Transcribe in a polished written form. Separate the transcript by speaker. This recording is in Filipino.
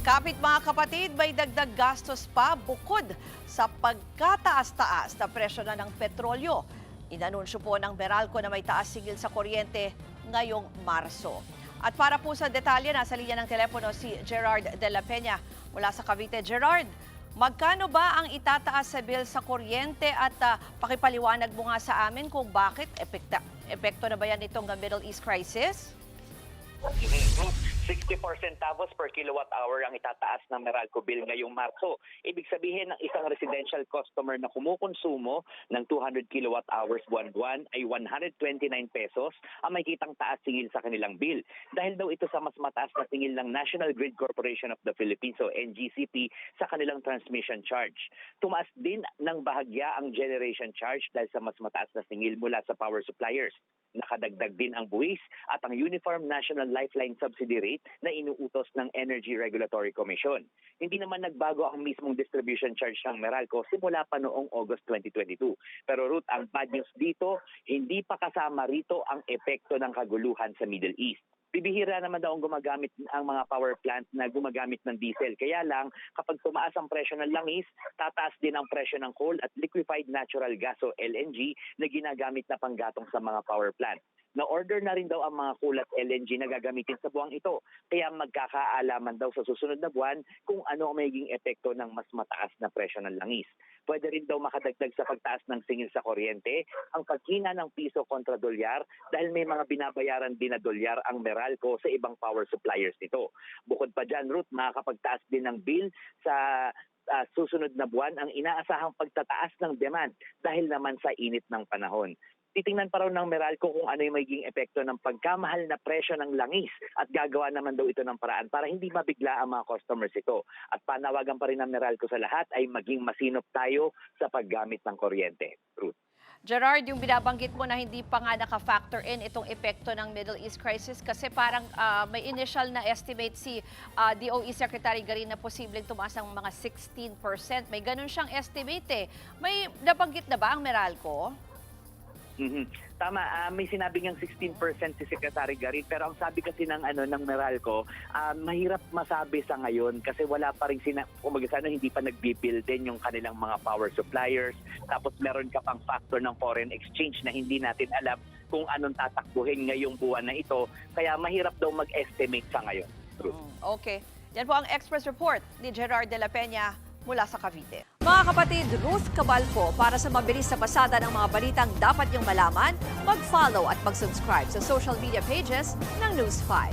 Speaker 1: Kapit mga kapatid, may dagdag gastos pa bukod sa pagkataas-taas na presyo na ng petrolyo. Inanunsyo po ng Meralco na may taas sigil sa kuryente ngayong Marso. At para po sa detalye, nasa linya ng telepono si Gerard de la Peña mula sa Cavite. Gerard, magkano ba ang itataas sa bill sa kuryente at pakipaliwanag mo nga sa amin kung bakit epekto na ba yan itong Middle East crisis?
Speaker 2: 60 centavos per kilowatt hour ang itataas ng Meralco bill ngayong Marso. Ibig sabihin ng isang residential customer na kumukonsumo ng 200 kilowatt hours buwan-buwan ay 129 pesos ang may kitang taas singil sa kanilang bill. Dahil daw ito sa mas mataas na singil ng National Grid Corporation of the Philippines o NGCP sa kanilang transmission charge. Tumaas din ng bahagya ang generation charge dahil sa mas mataas na singil mula sa power suppliers. Nakadagdag din ang buwis at ang Uniform National Lifeline Subsidy Rate na inuutos ng Energy Regulatory Commission. Hindi naman nagbago ang mismong distribution charge ng Meralco simula pa noong August 2022. Pero Ruth, ang bad news dito, hindi pa kasama rito ang epekto ng kaguluhan sa Middle East. Bibihira naman daw ang gumagamit ang mga power plant na gumagamit ng diesel. Kaya lang, kapag tumaas ang presyo ng langis, tataas din ang presyo ng coal at liquefied natural gas o LNG na ginagamit na panggatong sa mga power plant. Na-order na rin daw ang mga coal at LNG na gagamitin sa buwang ito. Kaya magkakaalaman daw sa susunod na buwan kung ano ang magiging epekto ng mas mataas na presyo ng langis. Pwede rin daw makadagdag sa pagtaas ng singil sa kuryente ang paghina ng piso kontra dolyar dahil may mga binabayaran din na dolyar ang Meralco sa ibang power suppliers nito. Bukod pa dyan, Ruth, makakapagtaas din ng bill sa susunod na buwan ang inaasahang pagtataas ng demand dahil naman sa init ng panahon. Titingnan pa raw ng Meralco kung ano yung magiging epekto ng pagkamahal na presyo ng langis at gagawa naman daw ito ng paraan para hindi mabigla ang mga customers ito. At panawagan pa rin ng Meralco sa lahat ay maging masinop tayo sa paggamit ng kuryente. Ruth.
Speaker 1: Gerard, yung binabanggit mo na hindi pa nga naka-factor in itong epekto ng Middle East crisis kasi parang may initial na estimate si DOE Secretary Garin na posibleng tumaas ng mga 16%. May ganun siyang estimate eh. May nabanggit na ba ang Meralco?
Speaker 2: Tama, may sinabi ngang 16% si Secretary Garin pero ang sabi kasi ng Meralco, mahirap masabi sa ngayon kasi wala pa rin hindi pa nagbi-bill din yung kanilang mga power suppliers. Tapos meron ka pang factor ng foreign exchange na hindi natin alam kung anong tatakbuhin ngayong buwan na ito. Kaya mahirap daw mag-estimate sa ngayon.
Speaker 1: Okay. Yan po ang Express Report ni Gerard de la Peña mula sa Cavite. Mga kapatid, Ruth Cabalpo, para sa mabilis na pasada ng mga balitang dapat niyong malaman, mag-follow at mag-subscribe sa social media pages ng News 5.